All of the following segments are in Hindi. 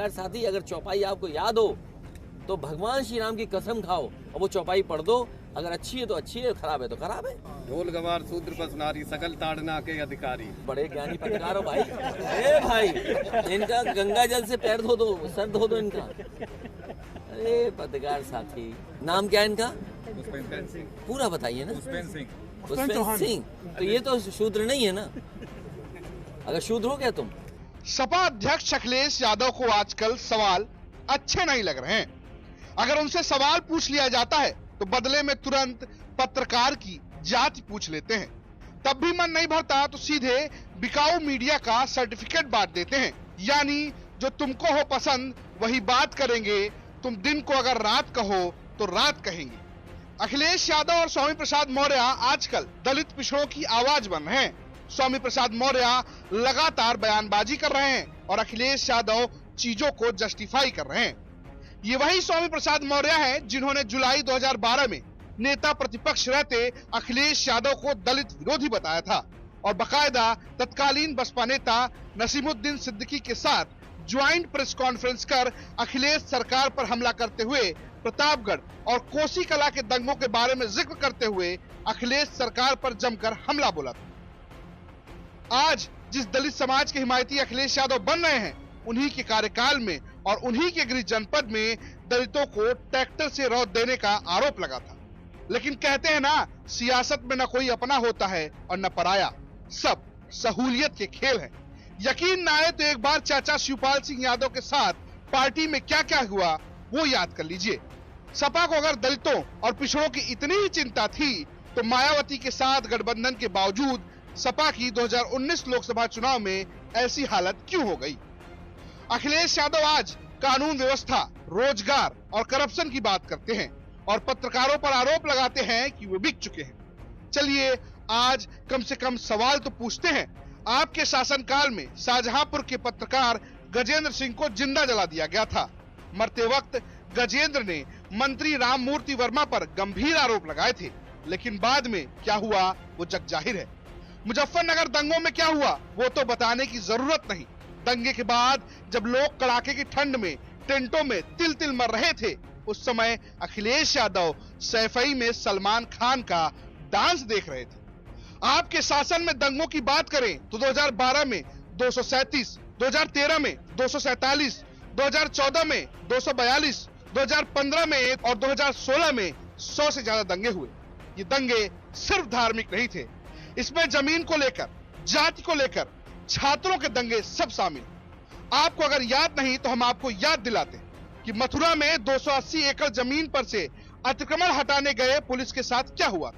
पत्रकार साथी, अगर चौपाई आपको याद हो तो भगवान श्री राम की कसम खाओ और वो चौपाई पढ़ दो। अगर अच्छी है तो अच्छी है, खराब है तो खराब है। ढोल गवार शूद्र बस नारी सकल ताड़ना के अधिकारी। बड़े ज्ञानी पत्रकार हो भाई। ए भाई, इनका गंगा जल से पैर धो दो, सर धो दो इनका। अरे पत्रकार साथी, नाम क्या है इनका? पुष्पेंद्र सिंह। पूरा बताइए ना। पुष्पेंद्र सिंह। तो ये तो शूद्र नहीं है ना? अगर शूद्र हो क्या तुम? सपा अध्यक्ष अखिलेश यादव को आजकल सवाल अच्छे नहीं लग रहे हैं। अगर उनसे सवाल पूछ लिया जाता है तो बदले में तुरंत पत्रकार की जाति पूछ लेते हैं। तब भी मन नहीं भरता तो सीधे बिकाऊ मीडिया का सर्टिफिकेट बांट देते हैं, यानी जो तुमको हो पसंद वही बात करेंगे, तुम दिन को अगर रात कहो तो रात कहेंगे। अखिलेश यादव और स्वामी प्रसाद मौर्य आजकल दलित पिछड़ों की आवाज बन रहे हैं। स्वामी प्रसाद मौर्य लगातार बयानबाजी कर रहे हैं और अखिलेश यादव चीजों को जस्टिफाई कर रहे हैं। ये वही स्वामी प्रसाद मौर्य हैं जिन्होंने जुलाई 2012 में नेता प्रतिपक्ष रहते अखिलेश यादव को दलित विरोधी बताया था और बकायदा तत्कालीन बसपा नेता नसीमुद्दीन सिद्दीकी के साथ ज्वाइंट प्रेस कॉन्फ्रेंस कर अखिलेश सरकार पर हमला करते हुए प्रतापगढ़ और कोसी कला के दंगों के बारे में जिक्र करते हुए अखिलेश सरकार पर जमकर हमला बोला था। आज जिस दलित समाज के हिमायती अखिलेश यादव बन रहे हैं, उन्हीं के कार्यकाल में और उन्हीं के गृह जनपद में दलितों को ट्रैक्टर से रौद देने का आरोप लगा था। लेकिन कहते हैं ना, सियासत में न कोई अपना होता है और न पराया, सब सहूलियत के खेल हैं। यकीन न आए तो एक बार चाचा शिवपाल सिंह यादव के साथ पार्टी में क्या क्या हुआ वो याद कर लीजिए। सपा को अगर दलितों और पिछड़ों की इतनी ही चिंता थी तो मायावती के साथ गठबंधन के बावजूद सपा की 2019 लोकसभा चुनाव में ऐसी हालत क्यों हो गई? अखिलेश यादव आज कानून व्यवस्था, रोजगार और करप्शन की बात करते हैं और पत्रकारों पर आरोप लगाते हैं कि वे बिक चुके हैं। चलिए आज कम से कम सवाल तो पूछते हैं। आपके शासनकाल में शाहजहांपुर के पत्रकार गजेंद्र सिंह को जिंदा जला दिया गया था। मरते वक्त गजेंद्र ने मंत्री राममूर्ति वर्मा पर गंभीर आरोप लगाए थे, लेकिन बाद में क्या हुआ वो जग जाहिर है। मुजफ्फरनगर दंगों में क्या हुआ वो तो बताने की जरूरत नहीं। दंगे के बाद जब लोग कड़ाके की ठंड में टेंटों में तिल तिल मर रहे थे, उस समय अखिलेश यादव सैफई में सलमान खान का डांस देख रहे थे। आपके शासन में दंगों की बात करें तो 2012 में 237, 2013 में 247, 2014 में 242, 2015 में और 2016 में 100 से ज्यादा दंगे हुए। ये दंगे सिर्फ धार्मिक नहीं थे, इसमें जमीन को लेकर, जाति को लेकर, छात्रों के दंगे सब शामिल। आपको अगर याद नहीं तो हम आपको याद दिलाते कि मथुरा में 280 एकड़ जमीन पर से अतिक्रमण हटाने गए पुलिस के साथ क्या हुआ।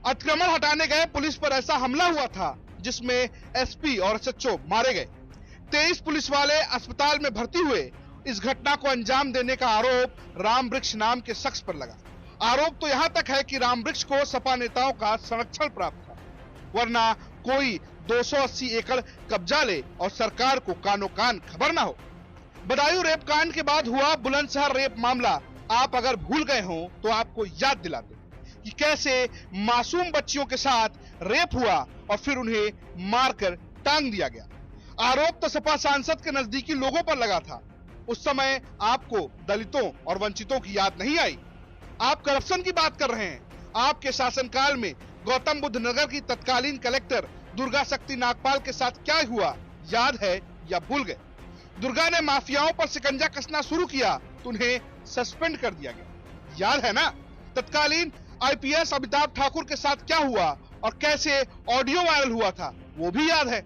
अतिक्रमण हटाने गए पुलिस पर ऐसा हमला हुआ था जिसमें एसपी और एसएचओ मारे गए। 23 पुलिस वाले अस्पताल में भर्ती हुए। इस घटना को अंजाम देने का आरोप राम वृक्ष नाम के शख्स पर लगा। आरोप तो यहां तक है कि राम वृक्ष को सपा नेताओं का संरक्षण प्राप्त था, वरना कोई 280 एकड़ कब्जा ले और सरकार को कानो कान खबर ना हो। बदायूं रेप कांड के बाद हुआ बुलंदशहर रेप मामला आप अगर भूल गए हो तो आपको याद दिलाते कि कैसे मासूम बच्चियों के साथ रेप हुआ और फिर उन्हें मारकर टांग दिया गया। आरोप तो सपा सांसद के नजदीकी लोगों पर लगा था। उस समय आपको दलितों और वंचितों की याद नहीं आई। आप करप्शन की बात कर रहे हैं। आपके शासनकाल में गौतम बुद्ध नगर की तत्कालीन कलेक्टर दुर्गा शक्ति नागपाल के साथ क्या हुआ याद है या भूल गए? दुर्गा ने माफियाओं पर शिकंजा कसना शुरू किया तो उन्हें सस्पेंड कर दिया गया, याद है ना? तत्कालीन आईपीएस अमिताभ ठाकुर के साथ क्या हुआ और कैसे ऑडियो वायरल हुआ था वो भी याद है।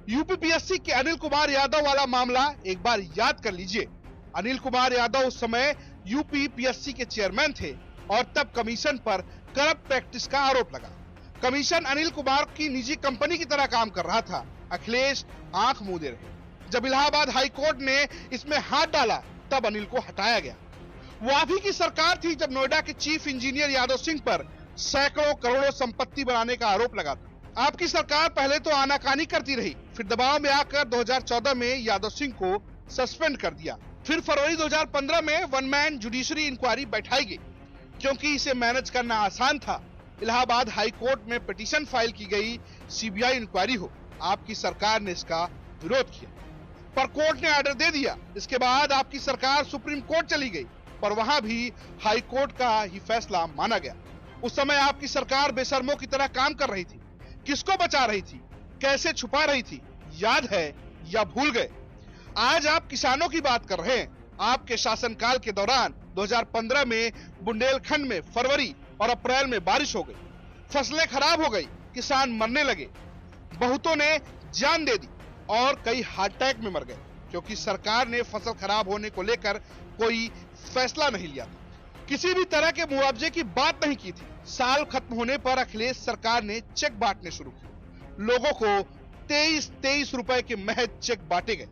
यूपीपीएससी के अनिल कुमार यादव वाला मामला एक बार याद कर लीजिए। अनिल कुमार यादव उस समय यूपीपीएससी के चेयरमैन थे और तब कमीशन पर करप्ट प्रैक्टिस का आरोप लगा। कमीशन अनिल कुमार की निजी कंपनी की तरह काम कर रहा था। अखिलेश आंख मूंदे रहे। जब इलाहाबाद हाई कोर्ट ने इसमें हाथ डाला तब अनिल को हटाया गया। वो आप ही की सरकार थी जब नोएडा के चीफ इंजीनियर यादव सिंह पर सैकड़ों करोड़ों संपत्ति बनाने का आरोप लगा था। आपकी सरकार पहले तो आनाकानी करती रही, फिर दबाव में आकर 2014 में यादव सिंह को सस्पेंड कर दिया। फिर फरवरी 2015 में वन मैन जुडिशरी इंक्वायरी बैठाई गई क्योंकि इसे मैनेज करना आसान था। इलाहाबाद हाई कोर्ट में पिटीशन फाइल की गई सीबीआई इंक्वायरी हो। आपकी सरकार ने इसका विरोध किया। पर कोर्ट ने ऑर्डर दे दिया। इसके बाद आपकी सरकार सुप्रीम कोर्ट चली गई, पर वहां भी हाई कोर्ट का ही फैसला माना गया। उस समय आपकी सरकार बेशर्मों की तरह काम कर रही थी। किसको बचा रही थी, कैसे छुपा रही थी, याद है या भूल गए? आज आप किसानों की बात कर रहे हैं। आपके शासनकाल के दौरान 2015 में बुंदेलखंड में फरवरी और अप्रैल में बारिश हो गई, फसलें खराब हो गई, किसान मरने लगे, बहुतों ने जान दे दी और कई हार्ट अटैक में मर गए, क्योंकि सरकार ने फसल खराब होने को लेकर कोई फैसला नहीं लिया था। किसी भी तरह के मुआवजे की बात नहीं की थी। साल खत्म होने पर अखिलेश सरकार ने चेक बांटने शुरू किए। लोगों को 23 रुपए के महज चेक बांटे गए।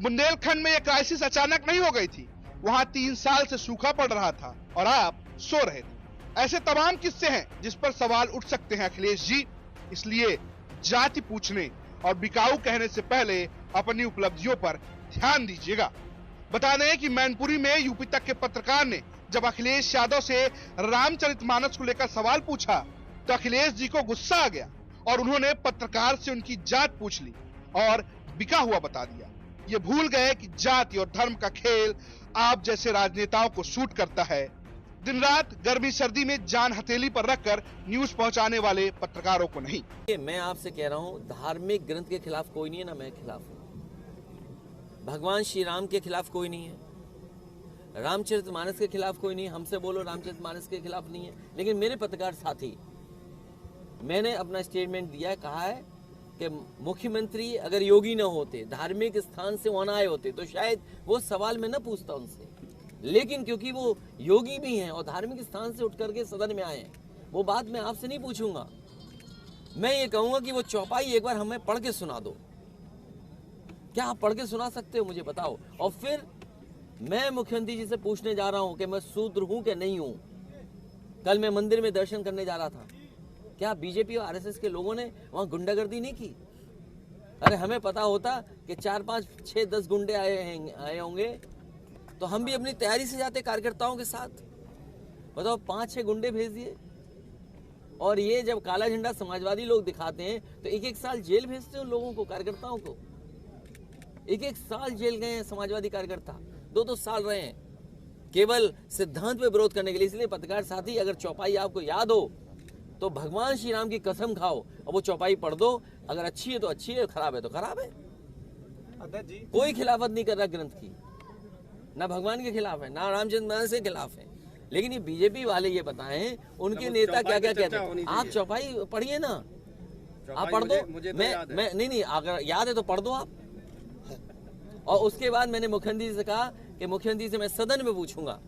बुंदेलखंड में यह क्राइसिस अचानक नहीं हो गई थी। वहां 3 साल से सूखा पड़ रहा था और आप सो रहे थे। ऐसे तमाम किस्से हैं जिस पर सवाल उठ सकते हैं अखिलेश जी। इसलिए जाति पूछने और बिकाऊ कहने से पहले अपनी उपलब्धियों पर ध्यान दीजिएगा। बता दें कि मैनपुरी में यूपी तक के पत्रकार ने जब अखिलेश यादव से रामचरितमानस को लेकर सवाल पूछा तो अखिलेश जी को गुस्सा आ गया और उन्होंने पत्रकार से उनकी जात पूछ ली और बिका हुआ बता दिया। ये भूल गए कि जाति और धर्म का खेल आप जैसे राजनेताओं को सूट करता है। दिन रात गर्मी सर्दी में जान हथेली पर रखकर न्यूज पहुंचाने वाले पत्रकारों को नहीं। मैं आपसे कह रहा हूं, धार्मिक ग्रंथ के खिलाफ कोई नहीं है, ना मैं खिलाफ हूं। भगवान श्री राम के खिलाफ कोई नहीं है, रामचरितमानस के खिलाफ कोई नहीं है। हमसे बोलो रामचरितमानस के खिलाफ नहीं है। लेकिन मेरे पत्रकार साथी, मैंने अपना स्टेटमेंट दिया है, कहा है कि मुख्यमंत्री अगर योगी न होते, धार्मिक स्थान से वहां आए होते तो शायद वो सवाल मैं न पूछता उनसे। लेकिन क्योंकि वो योगी भी हैं और धार्मिक स्थान से उठ करके सदन में आए हैं, वो बात मैं आपसे नहीं पूछूंगा। मैं ये कहूंगा कि वो चौपाई एक बार हमें पढ़ के सुना दो। क्या आप पढ़ के सुना सकते हो, मुझे बताओ। और फिर मैं मुख्यमंत्री जी से पूछने जा रहा हूं कि मैं शूद्र हूं कि नहीं हूं। कल मैं मंदिर में दर्शन करने जा रहा था, क्या बीजेपी और आरएसएस के लोगों ने वहां गुंडागर्दी नहीं की? अरे हमें पता होता कि 4, 5, 6, 10 गुंडे आए होंगे तो हम भी अपनी तैयारी से जाते कार्यकर्ताओं के साथ। बताओ, 5-6 गुंडे भेज दिए। और ये जब काला झंडा समाजवादी लोग दिखाते हैं तो 1-1 साल जेल भेजते हैं उन लोगों को, कार्यकर्ताओं को। 1-1 साल जेल गए हैं समाजवादी कार्यकर्ता, 2-2 साल रहे हैं केवल सिद्धांत पे विरोध करने के लिए। इसलिए पत्रकार साथी, अगर चौपाई आपको याद हो तो भगवान श्री राम की कसम खाओ और वो चौपाई पढ़ दो। अगर अच्छी है तो अच्छी है, खराब है तो खराब है। कोई खिलाफत नहीं कर रहा ग्रंथ की, ना भगवान के खिलाफ है, ना रामचंद्र के खिलाफ है। लेकिन ये बीजेपी वाले ये बताएं उनके नेता क्या क्या कहते हैं। आप चौपाई पढ़िए ना, आप पढ़ दो। मैं नहीं, अगर याद है तो पढ़ दो आप। और उसके बाद मैंने मुख्यमंत्री जी से कहा कि मुख्यमंत्री से मैं सदन में पूछूंगा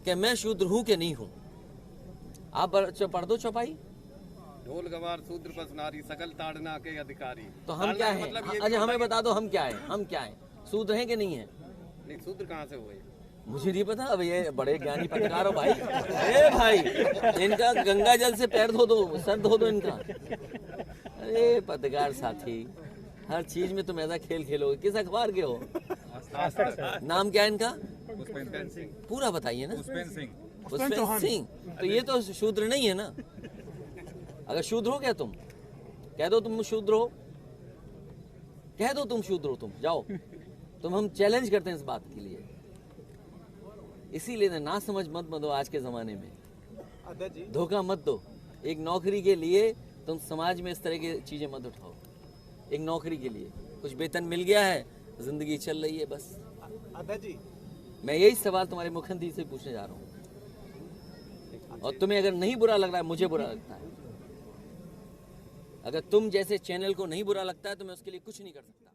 कि मैं शूद्र हूं कि नहीं हूं। आप पढ़ दो चौपाई। ढोल गवार शूद्र पस नारी सकल ताड़ना के अधिकारी। तो हम क्या हैं? अच्छा हमें बता दो, हम क्या हैं? हम क्या हैं? शूद्र हैं कि नहीं है? नहीं, शूद्र कहाँ से हुए मुझे नहीं पता। अब ये बड़े ज्ञानी पत्रकार हो भाई। अरे भाई, इनका गंगा जल से पैर धो दो, सर धो दो इनका। अरे पत्रकार साथी, हर चीज में तुम ऐसा खेल खेलोगे। किस अखबार के हो? नाम क्या है इनका? पूरा बताइए ना। पुष्पेंद्र सिंह। तो ये तो शूद्र नहीं है ना। अगर शूद्र हो क्या तुम? कह दो तुम शूद्र हो, कह दो तुम शूद्र हो। तुम जाओ, तुम हम चैलेंज करते हैं इस बात के लिए। इसीलिए ना समझ मत दो आज के जमाने में, धोखा मत दो। एक नौकरी के लिए तुम समाज में इस तरह की चीजें मत उठाओ। एक नौकरी के लिए कुछ वेतन मिल गया है, जिंदगी चल रही है बस। मैं यही सवाल तुम्हारे मुख्यमंत्री से पूछने जा रहा हूँ। और तुम्हें अगर नहीं बुरा लग रहा है, मुझे बुरा लगता है। अगर तुम जैसे चैनल को नहीं बुरा लगता है तो मैं उसके लिए कुछ नहीं कर सकता।